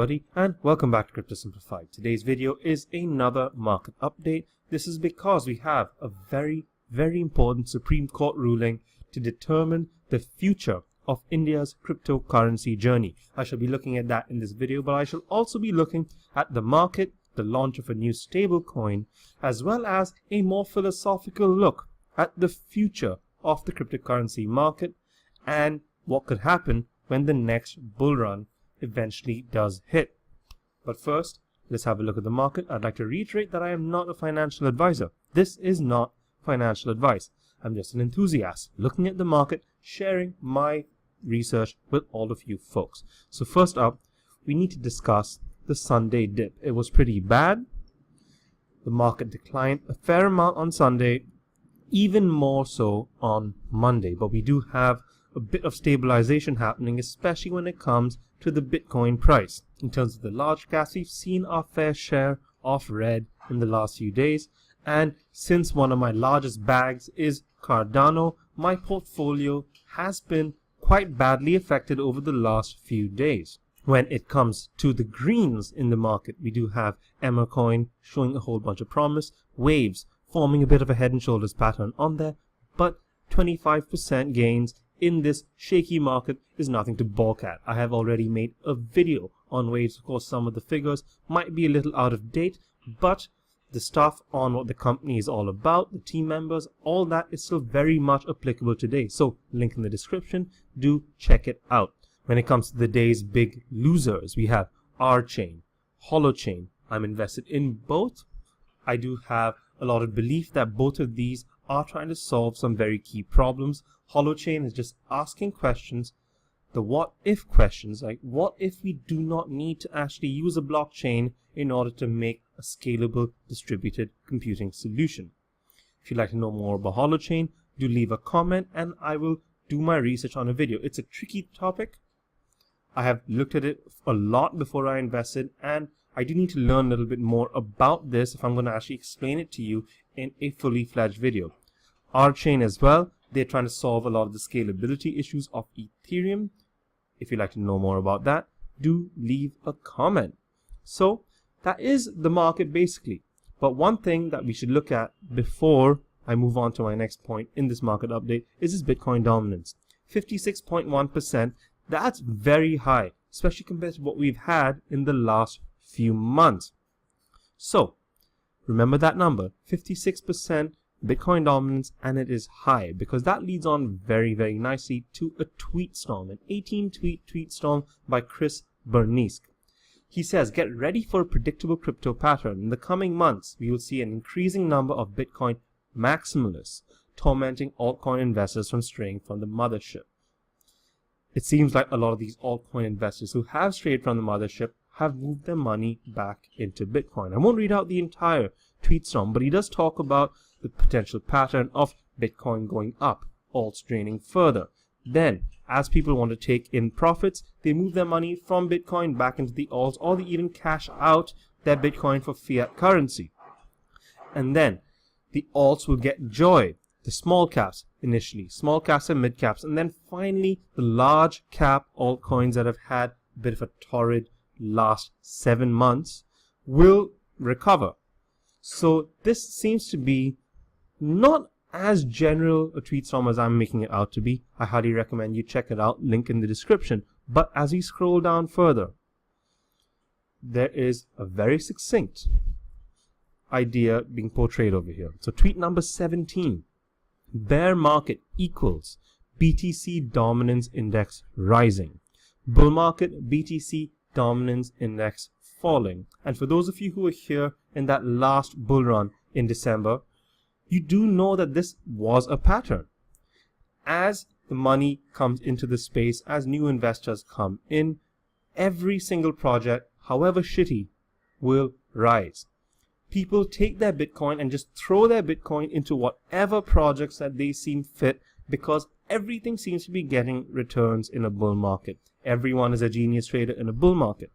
everybody, and welcome back to Crypto Simplified. Today's video is another market update. This is because we have a very important Supreme Court ruling to determine the future of India's cryptocurrency journey. I shall be looking at that in this video, but I shall also be looking at the market, the launch of a new stablecoin, as well as a more philosophical look at the future of the cryptocurrency market and what could happen when the next bull run eventually does hit. But first, let's have a look at the market. I'd like to reiterate that I am not a financial advisor. This is not financial advice. I'm just an enthusiast looking at the market, sharing my research with all of you folks. So first up, we need to discuss the Sunday dip. It was pretty bad. The market declined a fair amount on Sunday, even more so on Monday. But we do have a bit of stabilization happening, especially when it comes to the Bitcoin price. In terms of the large caps, we've seen our fair share of red in the last few days, and since one of my largest bags is Cardano, my portfolio has been quite badly affected over the last few days. When it comes to the greens in the market, we do have Emma Coin showing a whole bunch of promise, Waves forming a bit of a head and shoulders pattern on there, but 25% gains in this shaky market is nothing to balk at. I have already made a video on Waves. Of course, some of the figures might be a little out of date, but the stuff on what the company is all about, the team members, all that is still very much applicable today. So, link in the description, do check it out. When it comes to the day's big losers, we have R-Chain, Holochain. I'm invested in both. I do have a lot of belief that both of these are trying to solve some very key problems. Holochain is just asking questions, the what if questions, like what if we do not need to actually use a blockchain in order to make a scalable distributed computing solution. If you'd like to know more about Holochain, do leave a comment and I will do my research on a video. It's a tricky topic. I have looked at it a lot before I invested, and I do need to learn a little bit more about this if I'm going to actually explain it to you in a fully fledged video. R-Chain as well, they're trying to solve a lot of the scalability issues of Ethereum. If you'd like to know more about that, do leave a comment. So that is the market basically. But one thing that we should look at before I move on to my next point in this market update is this Bitcoin dominance. 56.1%, that's very high, especially compared to what we've had in the last few months. So remember that number, 56% Bitcoin dominance, and it is high because that leads on very nicely to a tweet storm, an 18-tweet storm by Chris Bernice. He says, get ready for a predictable crypto pattern. In the coming months, we will see an increasing number of Bitcoin maximalists tormenting altcoin investors from straying from the mothership. It seems like a lot of these altcoin investors who have strayed from the mothership have moved their money back into Bitcoin. I won't read out the entire tweet storm, but he does talk about the potential pattern of Bitcoin going up, alts draining further. Then, as people want to take in profits, they move their money from Bitcoin back into the alts, or they even cash out their Bitcoin for fiat currency. And then, the alts will get joy. The small caps initially, small caps and mid caps, and then finally the large cap altcoins that have had a bit of a torrid last 7 months will recover. So this seems to be not as general a tweet storm as I'm making it out to be. I highly recommend you check it out, link in the description. But as we scroll down further, there is a very succinct idea being portrayed over here. So tweet number 17, bear market equals BTC dominance index rising, bull market BTC dominance index falling. And for those of you who were here in that last bull run in December, you do know that this was a pattern. As the money comes into the space, as new investors come in, every single project, however shitty, will rise. People take their Bitcoin and just throw their Bitcoin into whatever projects that they seem fit, because everything seems to be getting returns in a bull market. Everyone is a genius trader in a bull market.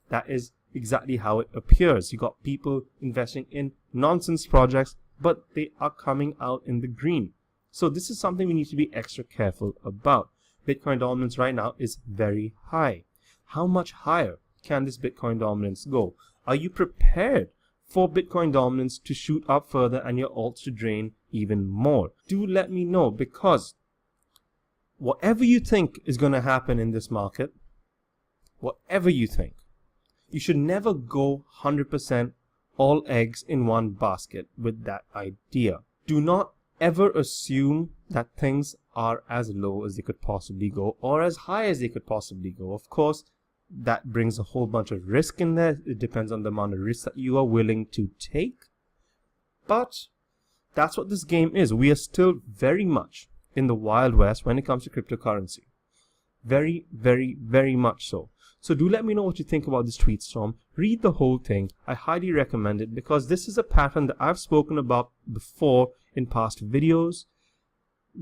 That is exactly how it appears. You got people investing in nonsense projects, but they are coming out in the green. So this is something we need to be extra careful about. Bitcoin dominance right now is very high. How much higher can this Bitcoin dominance go? Are you prepared for Bitcoin dominance to shoot up further and your alts to drain even more? Do let me know, because whatever you think is going to happen in this market, whatever you think, you should never go 100% all eggs in one basket with that idea. Do not ever assume that things are as low as they could possibly go or as high as they could possibly go. Of course, that brings a whole bunch of risk in there. It depends on the amount of risk that you are willing to take. But that's what this game is. We are still very much in the Wild West when it comes to cryptocurrency. Very, very, very much so. So do let me know what you think about this tweet storm. Read the whole thing. I highly recommend it, because this is a pattern that I've spoken about before in past videos.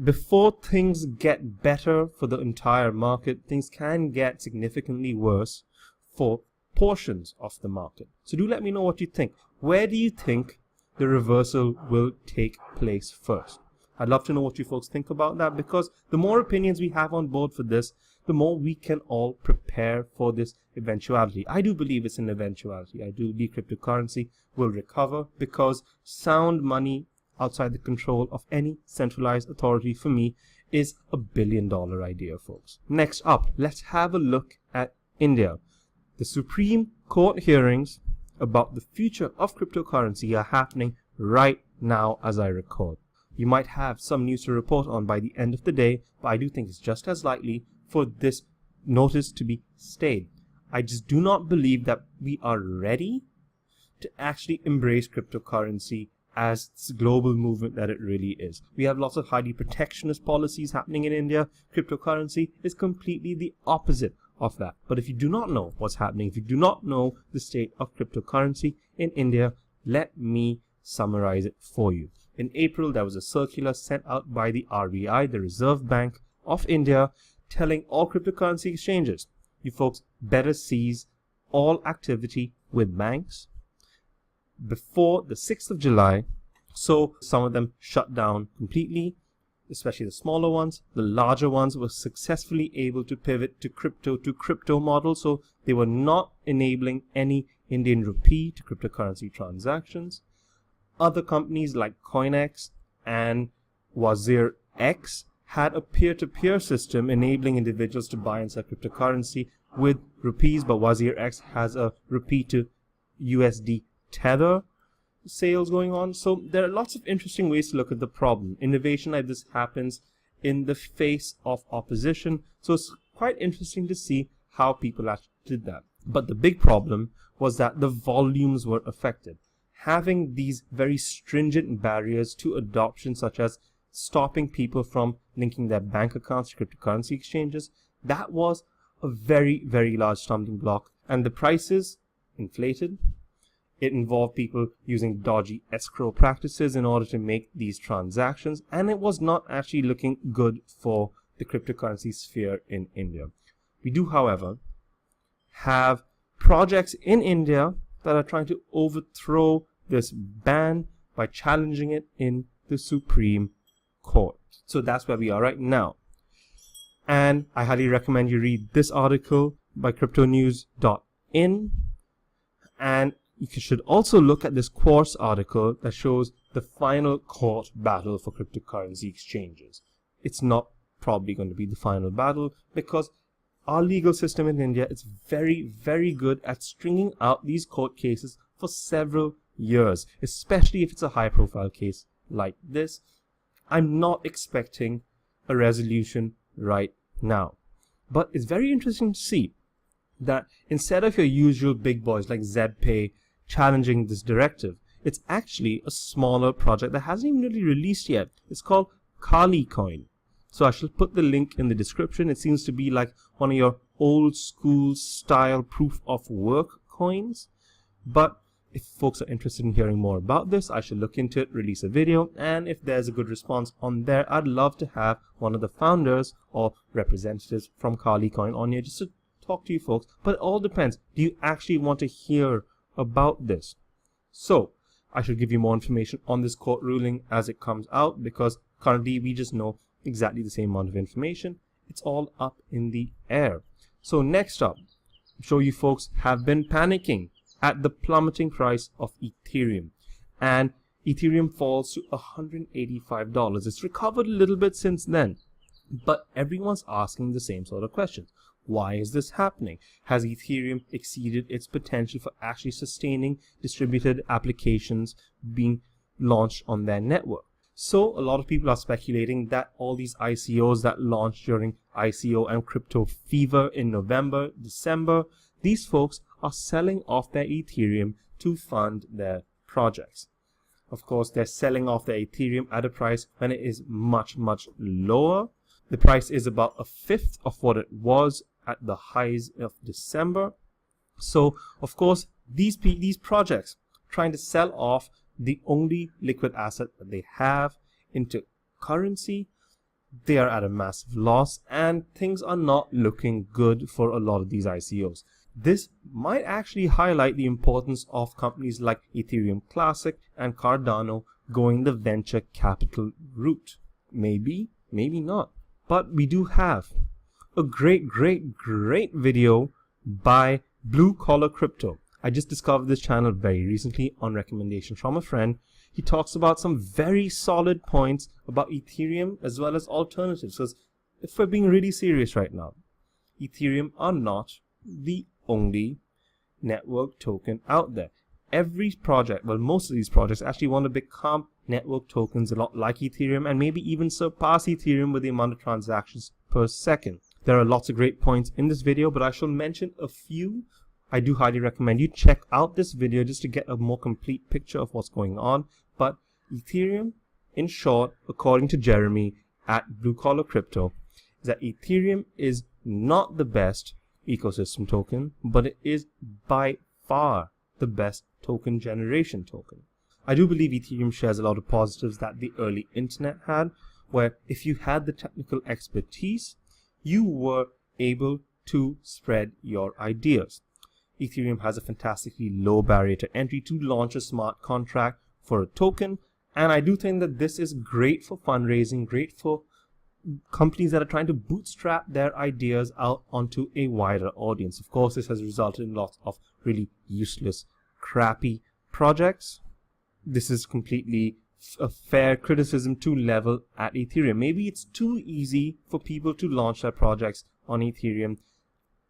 Before things get better for the entire market, things can get significantly worse for portions of the market. So do let me know what you think. Where do you think the reversal will take place first? I'd love to know what you folks think about that, because the more opinions we have on board for this, the more we can all prepare for this eventuality. I do believe it's an eventuality. I do believe cryptocurrency will recover, because sound money outside the control of any centralized authority, for me, is a billion-dollar idea, folks. Next up, let's have a look at India. The Supreme Court hearings about the future of cryptocurrency are happening right now as I record. You might have some news to report on by the end of the day, but I do think it's just as likely for this notice to be stayed. I just do not believe that we are ready to actually embrace cryptocurrency as this global movement that it really is. We have lots of highly protectionist policies happening in India. Cryptocurrency is completely the opposite of that. But if you do not know what's happening, if you do not know the state of cryptocurrency in India, let me summarize it for you. In April, there was a circular sent out by the RBI, the Reserve Bank of India, telling all cryptocurrency exchanges, you folks better cease all activity with banks before the 6th of July. So some of them shut down completely, especially the smaller ones. The larger ones were successfully able to pivot to crypto model. So they were not enabling any Indian rupee to cryptocurrency transactions. Other companies like CoinX and WazirX had a peer-to-peer system enabling individuals to buy and sell cryptocurrency with rupees, but WazirX has a rupee to USD tether sales going on. So there are lots of interesting ways to look at the problem. Innovation like this happens in the face of opposition. So it's quite interesting to see how people actually did that. But the big problem was that the volumes were affected. Having these very stringent barriers to adoption, such as stopping people from linking their bank accounts to cryptocurrency exchanges, that was a very, very large stumbling block. And the prices inflated. It involved people using dodgy escrow practices in order to make these transactions, and it was not actually looking good for the cryptocurrency sphere in India. We do, however, have projects in India that are trying to overthrow this ban by challenging it in the Supreme Court. So that's where we are right now. And I highly recommend you read this article by cryptonews.in. And you should also look at this Quartz article that shows the final court battle for cryptocurrency exchanges. It's not probably going to be the final battle, because our legal system in India is very, very good at stringing out these court cases for several years, especially if it's a high-profile case like this. I'm not expecting a resolution right now. But it's very interesting to see that instead of your usual big boys like ZPay challenging this directive, it's actually a smaller project that hasn't even really released yet. It's called Kali Coin. So I shall put the link in the description. It seems to be like one of your old school style proof of work coins. But if folks are interested in hearing more about this, I shall look into it, release a video, and if there's a good response on there, I'd love to have one of the founders or representatives from Kali Coin on here just to talk to you folks. But it all depends. Do you actually want to hear about this? So I should give you more information on this court ruling as it comes out, because currently we just know exactly the same amount of information. It's all up in the air. So next up, sure you folks have been panicking at the plummeting price of Ethereum. And Ethereum falls to $185. It's recovered a little bit since then. But everyone's asking the same sort of questions. Why is this happening? Has Ethereum exceeded its potential for actually sustaining distributed applications being launched on their network? So a lot of people are speculating that all these ICOs that launched during ICO and crypto fever in November, December, these folks are selling off their Ethereum to fund their projects. Of course, they're selling off their Ethereum at a price when it is much, much lower. The price is about a fifth of what it was at the highs of December. So, of course, these projects trying to sell off the only liquid asset that they have into currency, they are at a massive loss, and things are not looking good for a lot of these ICOs. This might actually highlight the importance of companies like Ethereum Classic and Cardano going the venture capital route. Maybe, maybe not. But we do have a great video by Blue Collar Crypto. I just discovered this channel very recently on recommendation from a friend. He talks about some very solid points about Ethereum as well as alternatives. Because if we're being really serious right now, Ethereum are not the only network token out there. Every project, well, most of these projects actually want to become network tokens a lot like Ethereum and maybe even surpass Ethereum with the amount of transactions per second. There are lots of great points in this video, but I shall mention a few. I do highly recommend you check out this video just to get a more complete picture of what's going on. But Ethereum, in short, according to Jeremy at Blue Collar Crypto, is that Ethereum is not the best ecosystem token, but it is by far the best token generation token. I do believe Ethereum shares a lot of positives that the early internet had, where if you had the technical expertise, you were able to spread your ideas. Ethereum has a fantastically low barrier to entry to launch a smart contract for a token, and I do think that this is great for fundraising, great for companies that are trying to bootstrap their ideas out onto a wider audience. Of course, this has resulted in lots of really useless, crappy projects. This is completely a fair criticism to level at Ethereum. Maybe it's too easy for people to launch their projects on Ethereum.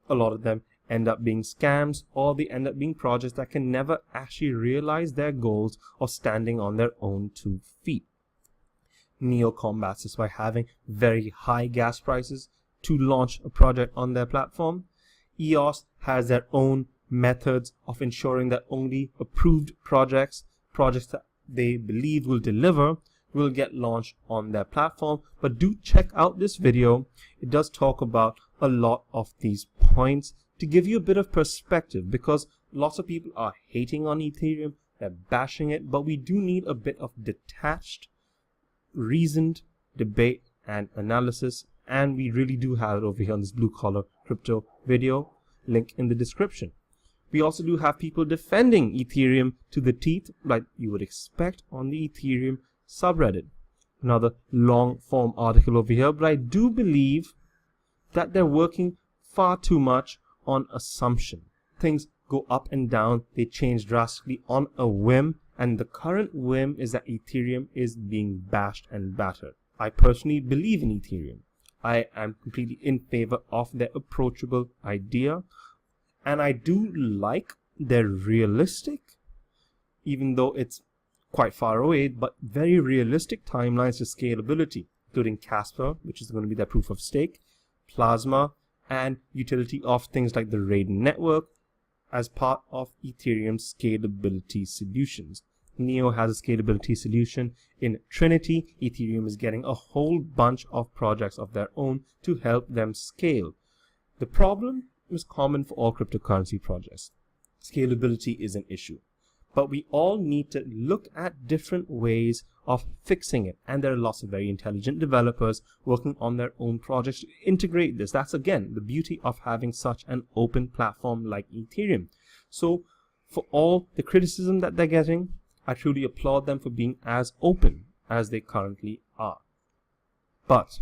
A lot of them end up being scams, or they end up being projects that can never actually realize their goals of standing on their own 2 feet. Neo combats this by having very high gas prices to launch a project on their platform. EOS has their own methods of ensuring that only approved projects that they believe will deliver, will get launched on their platform. But do check out this video. It does talk about a lot of these points to give you a bit of perspective, because lots of people are hating on Ethereum, they're bashing it, but we do need a bit of detached, reasoned debate and analysis, and we really do have it over here on this Blue Collar Crypto video, link in the description. We also do have people defending Ethereum to the teeth, like you would expect on the Ethereum subreddit. Another long form article over here, but I do believe that they're working far too much on assumption. Things go up and down, they change drastically on a whim, and the current whim is that Ethereum is being bashed and battered. I personally believe in Ethereum. I am completely in favor of their approachable idea, and I do like their realistic, even though it's quite far away, but very realistic timelines to scalability, including Casper, which is going to be their proof of stake, Plasma, and utility of things like the Raiden network as part of Ethereum's scalability solutions. Neo has a scalability solution in Trinity. Ethereum is getting a whole bunch of projects of their own to help them scale. The problem is common for all cryptocurrency projects. Scalability is an issue, but we all need to look at different ways of fixing it, and there are lots of very intelligent developers working on their own projects to integrate this. That's again the beauty of having such an open platform like Ethereum. So for all the criticism that they're getting, I truly applaud them for being as open as they currently are. But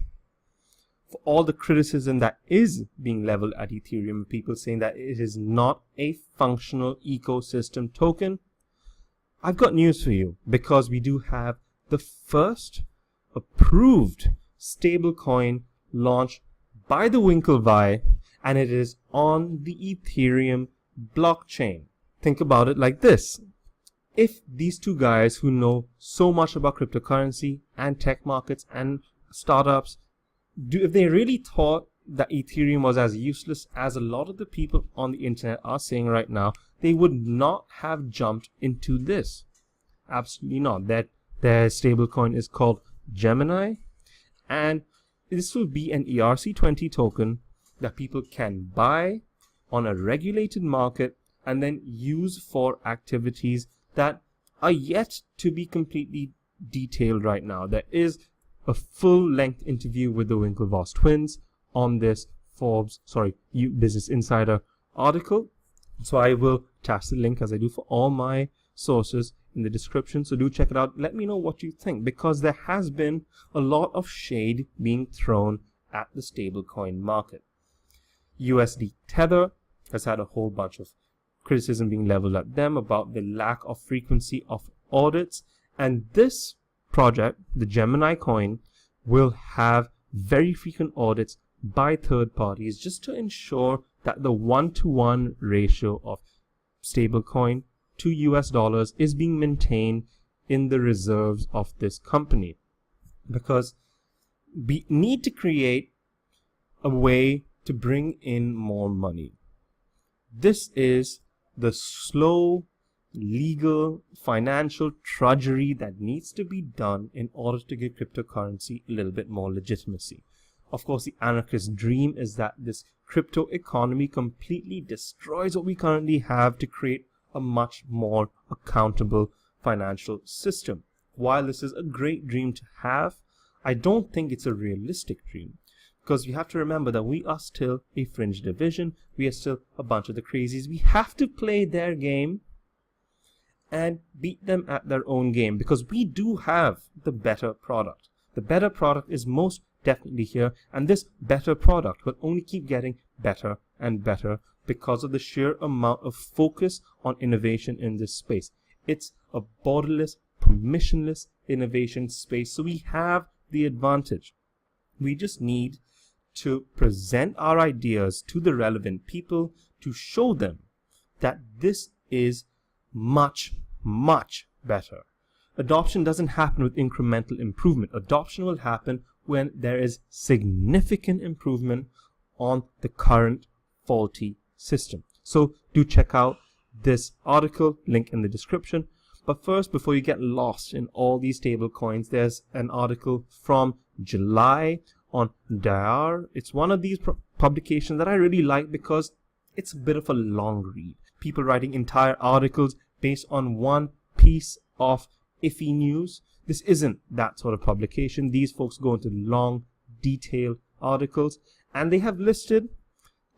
for all the criticism that is being leveled at Ethereum, people saying that it is not a functional ecosystem token, I've got news for you, because we do have the first approved stablecoin launched by the Winkelvoss, and it is on the Ethereum blockchain. Think about it like this. If these two guys who know so much about cryptocurrency and tech markets and startups, if they really thought that Ethereum was as useless as a lot of the people on the internet are saying right now, they would not have jumped into this. Absolutely not. Their stablecoin is called Gemini, and this will be an ERC20 token that people can buy on a regulated market and then use for activities that are yet to be completely detailed right now. There is a full-length interview with the Winkelvoss twins on this Business Insider article. So I will attach the link, as I do for all my sources, in the description. So do check it out. Let me know what you think, because there has been a lot of shade being thrown at the stablecoin market. USD Tether has had a whole bunch of criticism being leveled at them about the lack of frequency of audits, and this project, the Gemini coin, will have very frequent audits by third parties just to ensure that the 1-to-1 ratio of stablecoin to US dollars is being maintained in the reserves of this company, because we need to create a way to bring in more money. This is the slow, legal, financial drudgery that needs to be done in order to give cryptocurrency a little bit more legitimacy. Of course, the anarchist dream is that this crypto economy completely destroys what we currently have to create a much more accountable financial system. While this is a great dream to have, I don't think it's a realistic dream, because we have to remember that we are still a fringe division. We are still a bunch of the crazies. We have to play their game and beat them at their own game, because we do have the better product. The better product is most definitely here, and this better product will only keep getting better and better because of the sheer amount of focus on innovation in this space. It's a borderless, permissionless innovation space, so we have the advantage. We just need to present our ideas to the relevant people to show them that this is much, much better. Adoption doesn't happen with incremental improvement. Adoption will happen when there is significant improvement on the current faulty system. So do check out this article, link in the description. But first, before you get lost in all these stable coins, there's an article from July on DRGN. It's one of these publications that I really like because it's a bit of a long read. People writing entire articles based on one piece of iffy news. This isn't that sort of publication. These folks go into long, detailed articles, and they have listed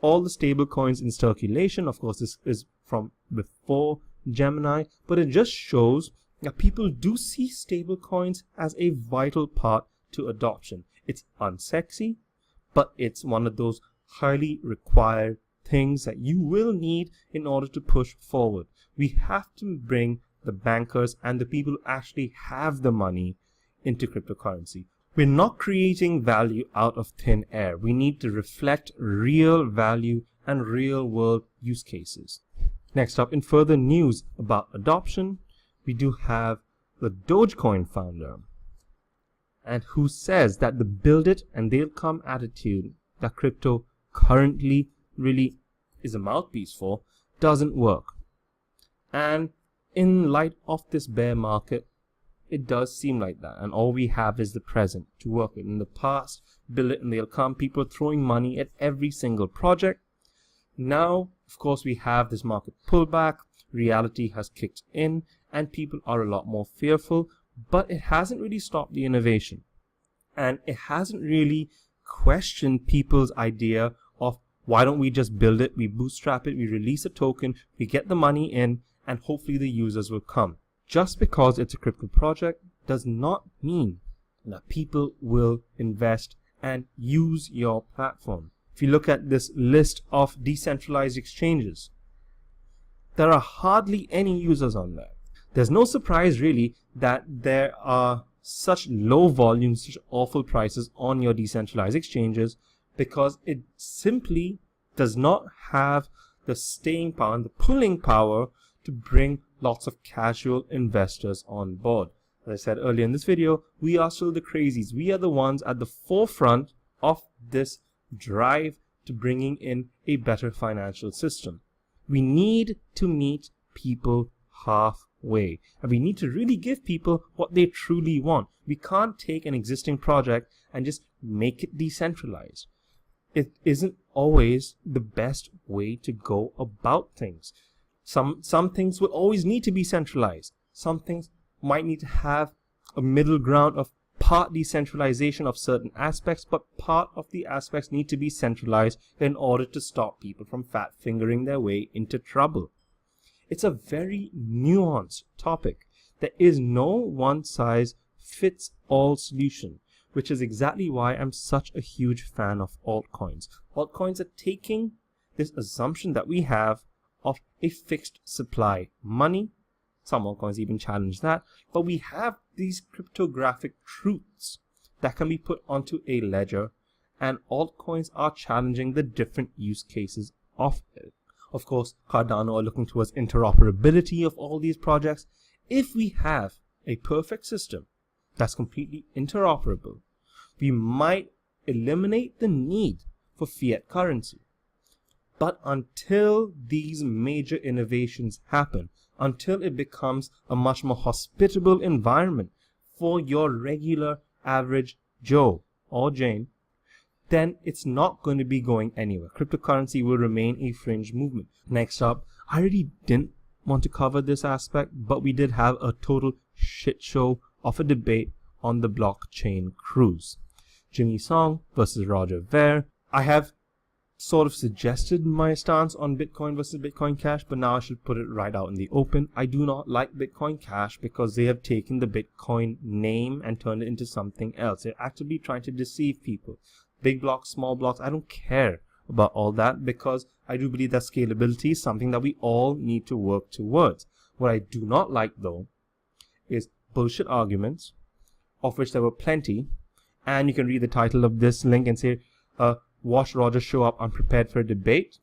all the stable coins in circulation. Of course, this is from before Gemini, but it just shows that people do see stable coins as a vital part to adoption. It's unsexy, but it's one of those highly required things that you will need in order to push forward. We have to bring the bankers and the people who actually have the money into cryptocurrency. We're not creating value out of thin air. We need to reflect real value and real world use cases. Next up, in further news about adoption, we do have the Dogecoin founder, and who says that the build it and they'll come attitude that crypto currently really is a mouthpiece for doesn't work. And in light of this bear market, it does seem like that, and all we have is the present to work with. In the past, build it and they'll come, people throwing money at every single project. Now, of course, we have this market pullback, reality has kicked in, and people are a lot more fearful, but it hasn't really stopped the innovation. And it hasn't really questioned people's idea of, why don't we just build it, we bootstrap it, we release a token, we get the money in, and hopefully the users will come. Just because it's a crypto project does not mean that people will invest and use your platform. If you look at this list of decentralized exchanges, there are hardly any users on there. There's no surprise really that there are such low volumes, such awful prices on your decentralized exchanges, because it simply does not have the staying power and the pulling power to bring lots of casual investors on board. As I said earlier in this video, we are still the crazies. We are the ones at the forefront of this drive to bringing in a better financial system. We need to meet people halfway, and we need to really give people what they truly want. We can't take an existing project and just make it decentralized. It isn't always the best way to go about things. Some things will always need to be centralized. Some things might need to have a middle ground of part decentralization of certain aspects, but part of the aspects need to be centralized in order to stop people from fat fingering their way into trouble. It's a very nuanced topic. There is no one size fits all solution, which is exactly why I'm such a huge fan of altcoins. Altcoins are taking this assumption that we have of a fixed supply money. Some altcoins even challenge that, but we have these cryptographic truths that can be put onto a ledger, and altcoins are challenging the different use cases of it. Of course, Cardano are looking towards interoperability of all these projects. If we have a perfect system that's completely interoperable, we might eliminate the need for fiat currency. But until these major innovations happen, until it becomes a much more hospitable environment for your regular average Joe or Jane, then it's not going to be going anywhere. Cryptocurrency will remain a fringe movement. Next up, I really didn't want to cover this aspect, but we did have a total shit show of a debate on the blockchain cruise. Jimmy Song versus Roger Ver. I have sort of suggested my stance on Bitcoin versus Bitcoin Cash, but now I should put it right out in the open. I do not like Bitcoin Cash because they have taken the Bitcoin name and turned it into something else. They're actively trying to deceive people. Big blocks, small blocks, I don't care about all that, because I do believe that scalability is something that we all need to work towards. What I do not like though is bullshit arguments, of which there were plenty, and you can read the title of this link and say, watch Roger show up unprepared for a debate.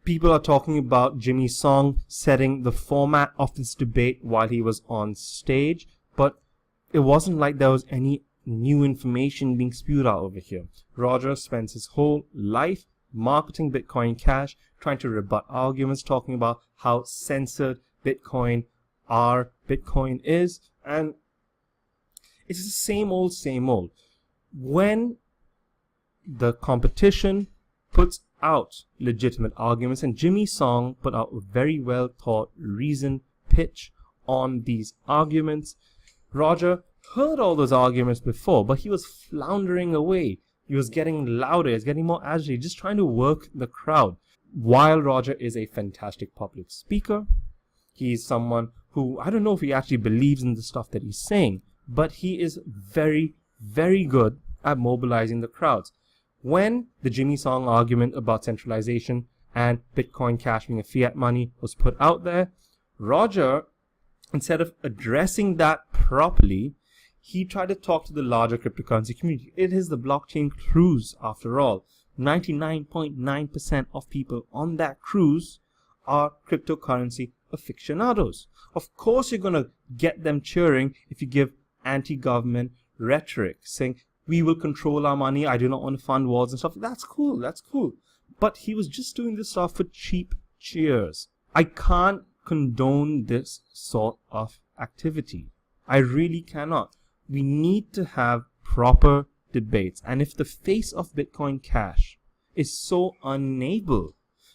People are talking about Jimmy Song setting the format of this debate while he was on stage, but it wasn't like there was any new information being spewed out over here. Roger spends his whole life marketing Bitcoin Cash, trying to rebut arguments, talking about how censored Bitcoin is, and it's the same old, same old. When the competition puts out legitimate arguments, and Jimmy Song put out a very well thought, reasoned pitch on these arguments, Roger heard all those arguments before, but he was floundering away. He was getting louder, he was getting more agitated, just trying to work the crowd. While Roger is a fantastic public speaker, he's someone who, I don't know if he actually believes in the stuff that he's saying, but he is very, very good at mobilizing the crowds. When the Jimmy Song argument about centralization and Bitcoin Cash being a fiat money was put out there, Roger, instead of addressing that properly, he tried to talk to the larger cryptocurrency community. It is the blockchain cruise after all. 99.9% of people on that cruise are cryptocurrency aficionados. Of course you're going to get them cheering if you give anti-government rhetoric, saying, we will control our money, I do not want to fund wars and stuff. That's cool, that's cool. But he was just doing this stuff for cheap cheers. I can't condone this sort of activity. I really cannot. We need to have proper debates. And if the face of Bitcoin Cash is so unable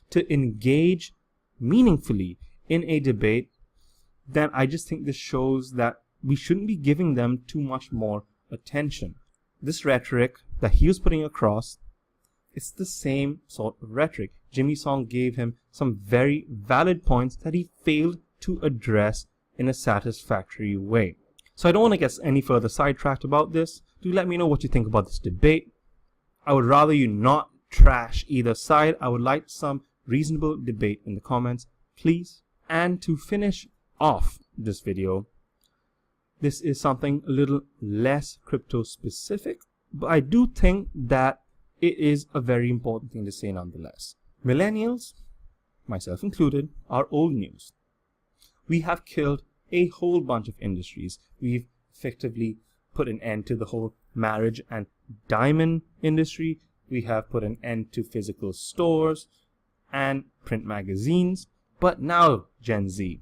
to engage meaningfully in a debate, then I just think this shows that we shouldn't be giving them too much more attention. This rhetoric that he was putting across, it's the same sort of rhetoric. Jimmy Song gave him some very valid points that he failed to address in a satisfactory way. So I don't want to get any further sidetracked about this. Do let me know what you think about this debate. I would rather you not trash either side. I would like some reasonable debate in the comments, please. And to finish off this video, this is something a little less crypto specific, but I do think that it is a very important thing to say nonetheless. Millennials, myself included, are old news. We have killed a whole bunch of industries. We've effectively put an end to the whole marriage and diamond industry. We have put an end to physical stores and print magazines. But now, Gen Z,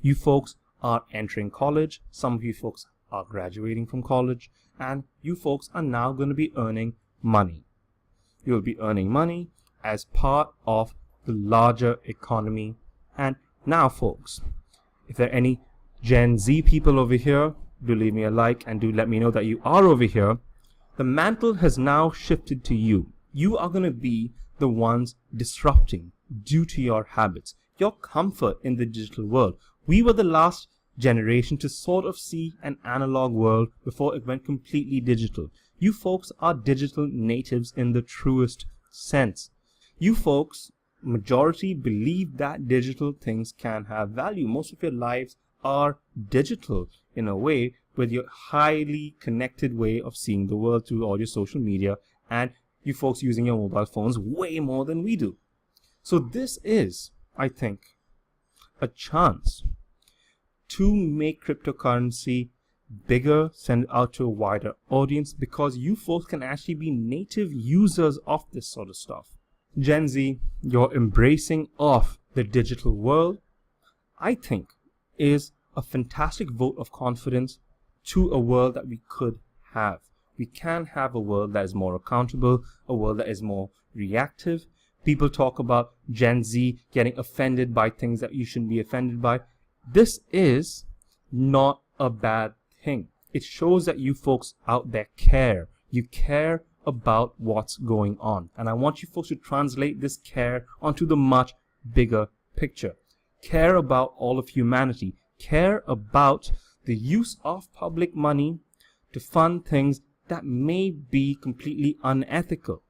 you folks are entering college. Some of you folks are graduating from college, and you folks are now going to be earning money. You'll be earning money as part of the larger economy. And now, folks, if there are any Gen Z people over here, do leave me a like and do let me know that you are over here. The mantle has now shifted to you. You are going to be the ones disrupting due to your habits, your comfort in the digital world. We were the last generation to sort of see an analog world before it went completely digital. You folks are digital natives in the truest sense. You folks, majority, believe that digital things can have value. Most of your lives are digital in a way, with your highly connected way of seeing the world through all your social media, and you folks using your mobile phones way more than we do. So this is, I think, a chance to make cryptocurrency bigger, send it out to a wider audience, because you folks can actually be native users of this sort of stuff. Gen Z, your embracing of the digital world, I think, is a fantastic vote of confidence to a world that we could have. We can have a world that is more accountable, a world that is more reactive. People talk about Gen Z getting offended by things that you shouldn't be offended by. This is not a bad thing. It shows that you folks out there care. You care about what's going on. And I want you folks to translate this care onto the much bigger picture. Care about all of humanity. Care about the use of public money to fund things that may be completely unethical.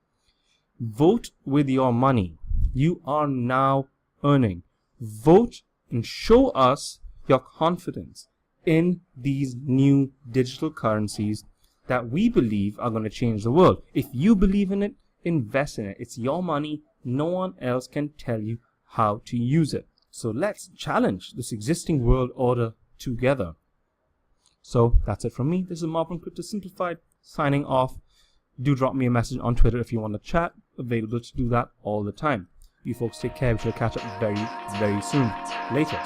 Vote with your money. You are now earning. Vote and show us your confidence in these new digital currencies that we believe are going to change the world. If you believe in it, invest in it. It's your money. No one else can tell you how to use it. So let's challenge this existing world order together. So that's it from me. This is Marvin Crypto Simplified signing off. Do drop me a message on Twitter if you want to chat. Available to do that all the time. You folks take care. We shall catch up very, very soon. Later.